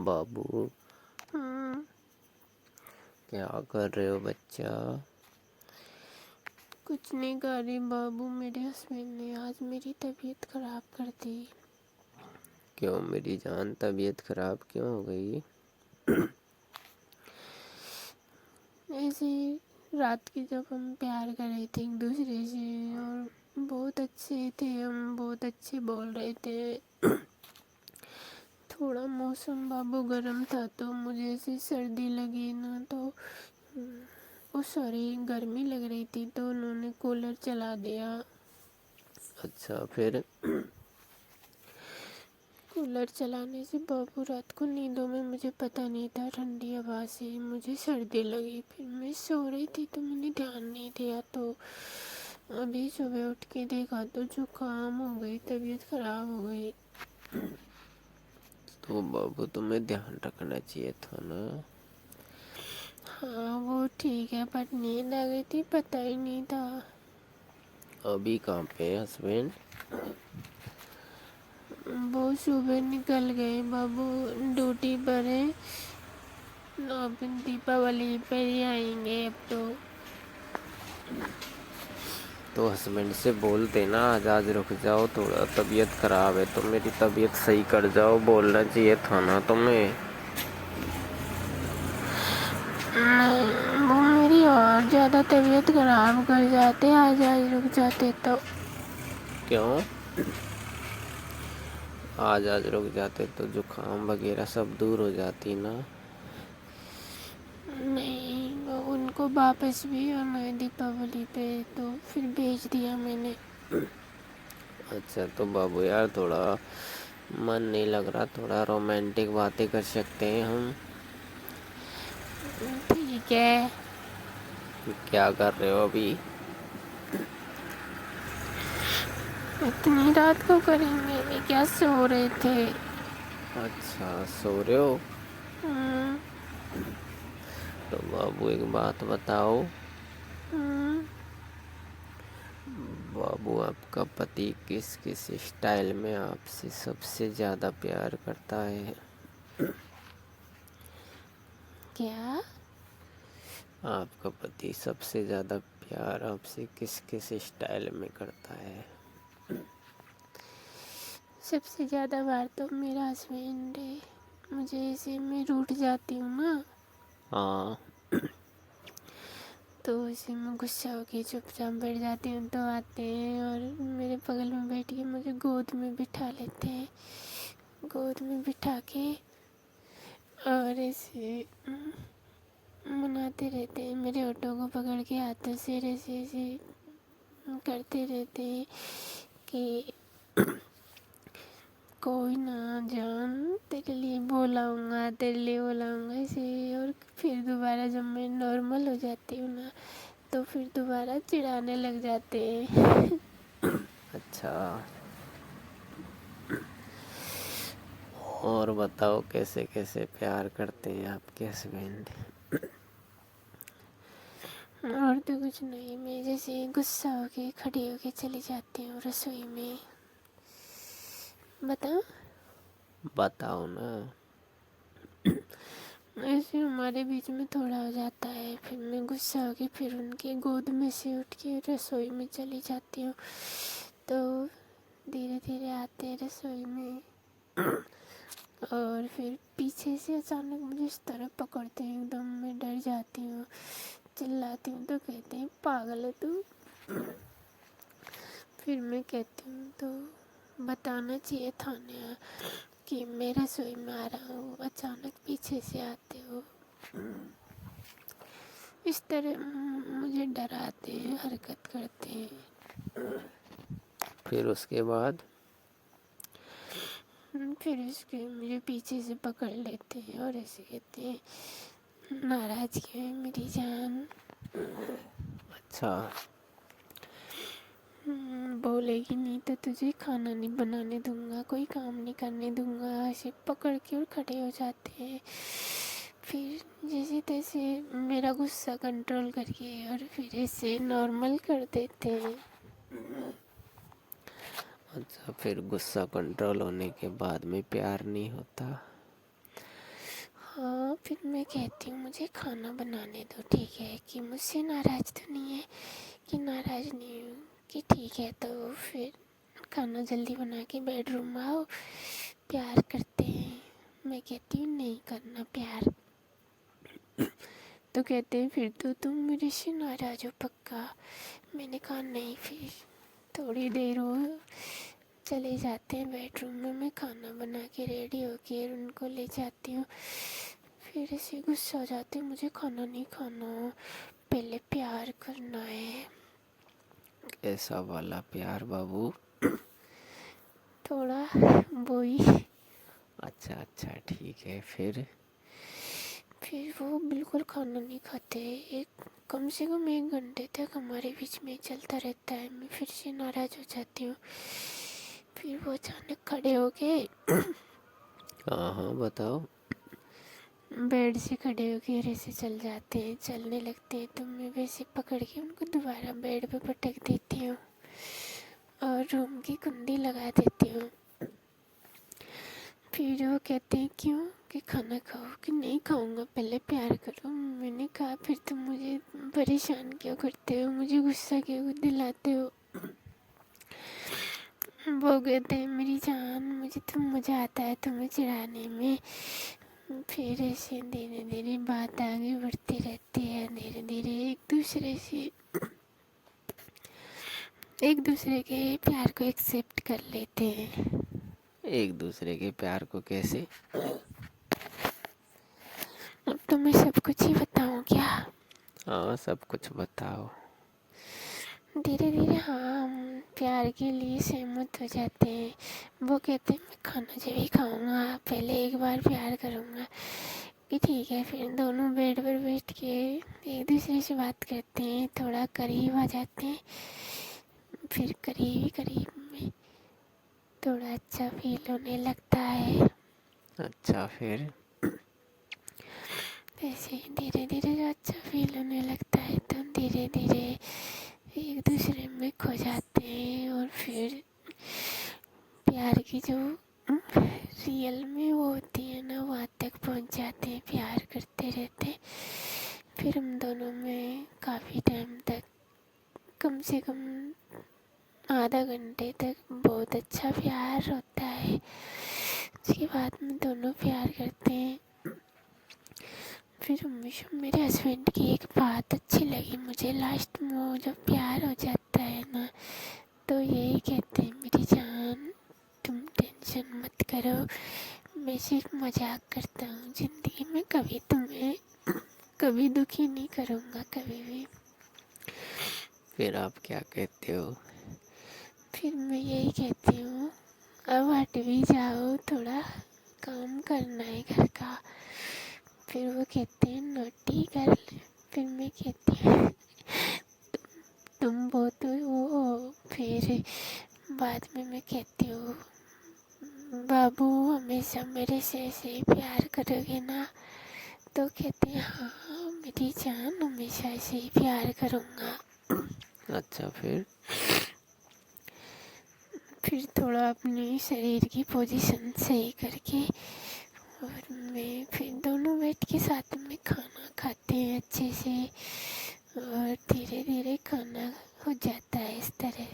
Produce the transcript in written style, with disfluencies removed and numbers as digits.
بابو کیا کر رہے ہو بچہ؟ کچھ نہیں کر رہی بابو، میرے ہسبینڈ نے آج میری طبیعت خراب کر دی۔ کیوں میری جان طبیعت خراب کیوں ہو گئی؟ ایسے ہی رات کی جب ہم پیار کر رہے تھے ایک دوسرے سے اور بہت اچھے تھے، ہم بہت اچھے بول رہے تھے، تھوڑا موسم بابو گرم تھا تو مجھے ایسے سردی لگی نا، تو سوری گرمی لگ رہی تھی تو انہوں نے کولر چلا دیا۔ اچھا پھر؟ کولر چلانے سے بابو رات کو نیندوں میں مجھے پتہ نہیں تھا، ٹھنڈی ہوا سے مجھے سردی لگی، پھر میں سو رہی تھی تو میں نے دھیان نہیں دیا، تو ابھی صبح اٹھ کے دیکھا تو زکام ہو گئی، طبیعت خراب ہو گئی۔ تو بابو تمہیں دھیان رکھنا چاہیے تھا نا۔ ہاں وہ ٹھیک ہے، پر نیند آ گئی تھی، پتہ ہی نہیں تھا۔ ابھی کہاں پہ ہے ہسبینڈ؟ وہ صبح نکل گئے، بابو ڈیوٹی پر ہے، اب دیپاولی پہ ہی آئیں گے اب تو۔ تو ہسبینڈ سے بولتے نا آج رک جاؤ، تھوڑا طبیعت خراب ہے تو میری طبیعت صحیح کر جاؤ، بولنا چاہیے تھا نا تمہیں۔ وہ میری اور زیادہ طبیعت خراب کر جاتے، آج رک جاتے تو۔ کیوں؟ آج رک جاتے تو زکام وغیرہ سب دور ہو جاتی نا۔ نہیں، ان کو واپس بھی آنا ہے دیپاولی پہ، تو پھر بھیج دیا میں نے۔ اچھا تو بابو یار تھوڑا من نہیں لگ رہا، تھوڑا رومانٹک باتیں کر سکتے ہیں ہم؟ ٹھیک ہے۔ کیا کر رہے ہو ابھی؟ اتنی رات کو کریں گے، ابھی کیا سو رہے تھے۔ اچھا سو رہے ہو؟ تو بابو ایک بات بتاؤ، بابو آپ کا پتی کس کس اسٹائل میں آپ سے سب سے زیادہ پیار کرتا ہے؟ کیا؟ آپ کا پتی سب سے زیادہ پیار آپ سے کس کس اسٹائل میں کرتا ہے؟ سب سے زیادہ بار تو میرا ہسبینڈ ہے، مجھے ایسے میں روٹھ جاتی ہوں نا، ہاں تو اسے میں غصہ ہو کے چپ چاپ بیٹھ جاتی ہوں، تو آتے ہیں اور میرے بغل میں بیٹھ کے مجھے گود میں بٹھا لیتے ہیں، گود میں بٹھا کے اور ایسے مناتے رہتے ہیں، میرے ہونٹوں کو پکڑ کے ہاتھوں سے ایسے ایسے کرتے رہتے ہیں کہ کوئی نہ جان تیرے لیے بولاؤں گا، تیرے لیے بولاؤں گا ایسے، اور پھر دوبارہ جب میں نارمل ہو جاتی ہوں نا تو پھر دوبارہ چڑھانے لگ جاتے ہیں۔ اچھا، اور بتاؤ کیسے کیسے پیار کرتے ہیں آپ کے ہسبینڈ؟ اور تو کچھ نہیں، میں جیسے غصہ ہو کے کھڑی ہو کے چلی جاتی ہوں رسوئی میں۔ بتاؤ؟ بتاؤ نا۔ ایسے ہمارے بیچ میں تھوڑا ہو جاتا ہے، پھر میں غصہ ہو کے پھر ان کے گود میں سے اٹھ کے رسوئی میں چلی جاتی ہوں، تو دھیرے دھیرے آتے ہیں رسوئی میں، اور پھر پیچھے سے اچانک مجھے اس طرح پکڑتے ہیں، ایک دم میں ڈر جاتی ہوں، چلاتی ہوں تو کہتے ہیں پاگل ہے تو۔ پھر میں کہتی ہوں تو بتانا چاہیے تھا نا کہ میں رسوئی میں آ رہا ہوں، اچانک پیچھے سے آتے ہو، اس طرح مجھے ڈراتے ہیں، حرکت کرتے ہیں۔ پھر اس کے بعد؟ پھر اس کے مجھے پیچھے سے پکڑ لیتے ہیں اور ایسے کہتے ہیں ناراض کیوں ہے میری جان؟ اچھا، بولے گی نہیں تو تجھے کھانا نہیں بنانے دوں گا، کوئی کام نہیں کرنے دوں گا، ایسے پکڑ کے اور کھڑے ہو جاتے ہیں، پھر جیسے تیسے میرا غصہ کنٹرول کر کے اور پھر ایسے نارمل کر دیتے ہیں۔ اچھا پھر غصہ کنٹرول ہونے کے بعد میں پیار نہیں ہوتا؟ پھر میں کہتی ہوں مجھے کھانا بنانے دو، ٹھیک ہے، کہ مجھ سے ناراض تو نہیں ہے، کہ ناراض نہیں ہوں، کہ ٹھیک ہے تو پھر کھانا جلدی بنا کے بیڈ روم آؤ، پیار کرتے ہیں۔ میں کہتی ہوں نہیں کرنا پیار، تو کہتے ہیں پھر تو تم میرے سے ناراض ہو پکا۔ میں نے کہا نہیں۔ پھر تھوڑی دیر وہ چلے جاتے ہیں بیڈ روم میں کھانا بنا کے ریڈی ہو کے ان کو لے جاتی ہوں۔ پھر ایسے غصہ ہو جاتے ہیں، مجھے کھانا نہیں کھانا، پہلے پیار کرنا ہے۔ ایسا والا پیار بابو؟ تھوڑا وہی۔ اچھا اچھا ٹھیک ہے، پھر وہ بالکل کھانا نہیں کھاتے، کم سے کم 1 گھنٹے تک ہمارے بیچ میں چلتا رہتا ہے۔ میں پھر سے ناراض ہو جاتی ہوں۔ پھر وہ اچانک کھڑے ہو کے ہاں ہاں بتاؤ۔ بیڈ سے کھڑے ہو کے ایسے چل جاتے ہیں، چلنے لگتے ہیں، تو میں ویسے پکڑ کے ان کو دوبارہ بیڈ پہ پٹک دیتی ہوں اور روم کی کنڈی لگا دیتی ہوں۔ پھر وہ کہتے ہیں کیوں، کہ کھانا کھاؤ، کہ نہیں کھاؤں گا، پہلے پیار کرو۔ میں نے کہا پھر تم مجھے پریشان کیوں کرتے ہو، مجھے غصہ کیوں دلاتے ہو؟ وہ کہتے ہیں میری جان، مجھے مزہ آتا ہے تمہیں چڑھانے میں۔ پھر ایسے دھیرے دھیرے بات آگے بڑھتی رہتی ہے، دھیرے دھیرے ایک دوسرے کے پیار کو ایکسیپٹ کر لیتے ہیں۔ ایک دوسرے کے پیار کو کیسے؟ اب تو میں سب کچھ ہی بتاؤں کیا؟ ہاں سب کچھ بتاؤ۔ دھیرے دھیرے ہم پیار کے لیے سہمت ہو جاتے ہیں۔ وہ کہتے ہیں میں کھانا جب ہی کھاؤں گا، پہلے ایک بار پیار کروں گا، کہ ٹھیک ہے۔ پھر دونوں بیڈ پر بیٹھ کے ایک دوسرے سے بات کرتے ہیں، تھوڑا قریب آ جاتے ہیں۔ پھر قریب میں تھوڑا اچھا فیل ہونے لگتا ہے۔ اچھا پھر؟ ایسے ہی دھیرے دھیرے جو اچھا فیل ہونے لگتا ہے تو دھیرے دھیرے ایک دوسرے میں کھو جاتے ہیں، اور پھر پیار کی جو ریئل میں وہ ہوتی ہے نا، وہاں تک پہنچ جاتے ہیں، پیار کرتے رہتے ہیں۔ پھر ہم دونوں میں کافی ٹائم تک، کم سے کم آدھا گھنٹے تک بہت اچھا پیار ہوتا ہے۔ اس کے بعد میں دونوں پیار کرتے ہیں۔ پھر ہمیشہ میرے ہسبینڈ کی ایک بات اچھی لگی مجھے، لاسٹ میں وہ جب پیار ہو جاتا ہے نا تو یہی کہتے ہیں میری جان تم ٹینشن مت کرو، میں صرف مذاق کرتا ہوں، زندگی میں کبھی تمہیں کبھی دکھی نہیں کروں گا، کبھی بھی۔ پھر آپ کیا کہتے ہو؟ پھر میں یہی کہتی ہوں اب ہٹ بھی جاؤ، تھوڑا کام کرنا ہے گھر کا۔ پھر وہ کہتے ہیں نوٹی گرل۔ پھر میں کہتی ہوں تم بہت وہ ہو۔ پھر بعد میں کہتی ہوں بابو ہمیشہ میرے سے ایسے ہی پیار کرو گے نا؟ تو کہتے ہیں ہاں میری جان، ہمیشہ ایسے ہی پیار کروں گا۔ اچھا پھر؟ پھر تھوڑا اپنے شریر کی پوزیشن صحیح کر کے، اور میں پھر دونوں بیٹھ کے ساتھ میں کھانا کھاتے ہیں اچھے سے، اور دھیرے دھیرے کھانا ہو جاتا ہے اس طرح۔